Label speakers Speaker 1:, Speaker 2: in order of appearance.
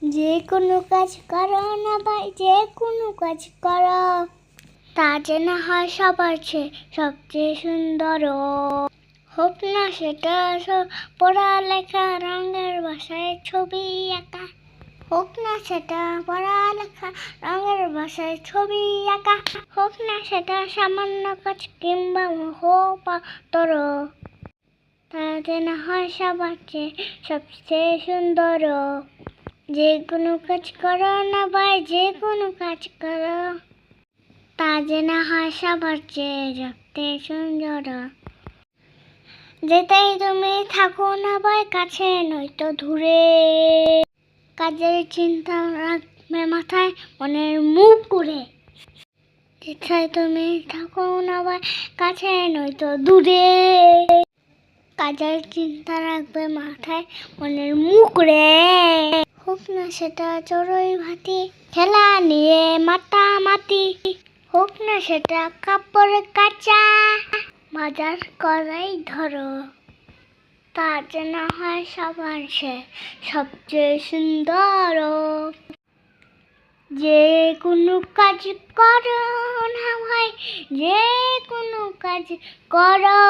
Speaker 1: যে কোনো কাজ করো না ভাই, যে কোনো কাজ করো, তা যেন হয় সবার চেয়ে সবচেয়ে সুন্দর। হোক না সেটা পড়ালেখা, রঙের ভাষায় ছবি আঁকা। হোক না সেটা পড়ালেখা, রঙের ভাষায় ছবি আঁকা। হোক না সেটা সামান্য কাজ কিংবা মহোপাতর, তা যেন হয় সবার চেয়ে সবচেয়ে সুন্দর। যে কোনো কাজ করো না ভাই, যে কোনো কাজ করো, তা যেন হয় সবার চেয়ে সবচেয়ে সুন্দর। যেটাই তুমি থাকো না ভাই, কাছে নয়তো দূরে, কাজের চিন্তা রাখবে মাথায়, মনের মুখ করে। যেটাই তুমি থাকো না ভাই, কাছে নয়তো দূরে, কাজের চিন্তা রাখবে মাথায়, মনের মুখ রে। হোক না সেটা চড়ুই ভাতি, খেলা নিয়ে মাতামাতি। হোক না সেটা কাপড় কাচা, বাজার করাই ধরো, তা যেন হয় সবার চেয়ে সবচেয়ে সুন্দর। যে কোনো কাজ করো না ভাই, যে কোনো কাজ করো।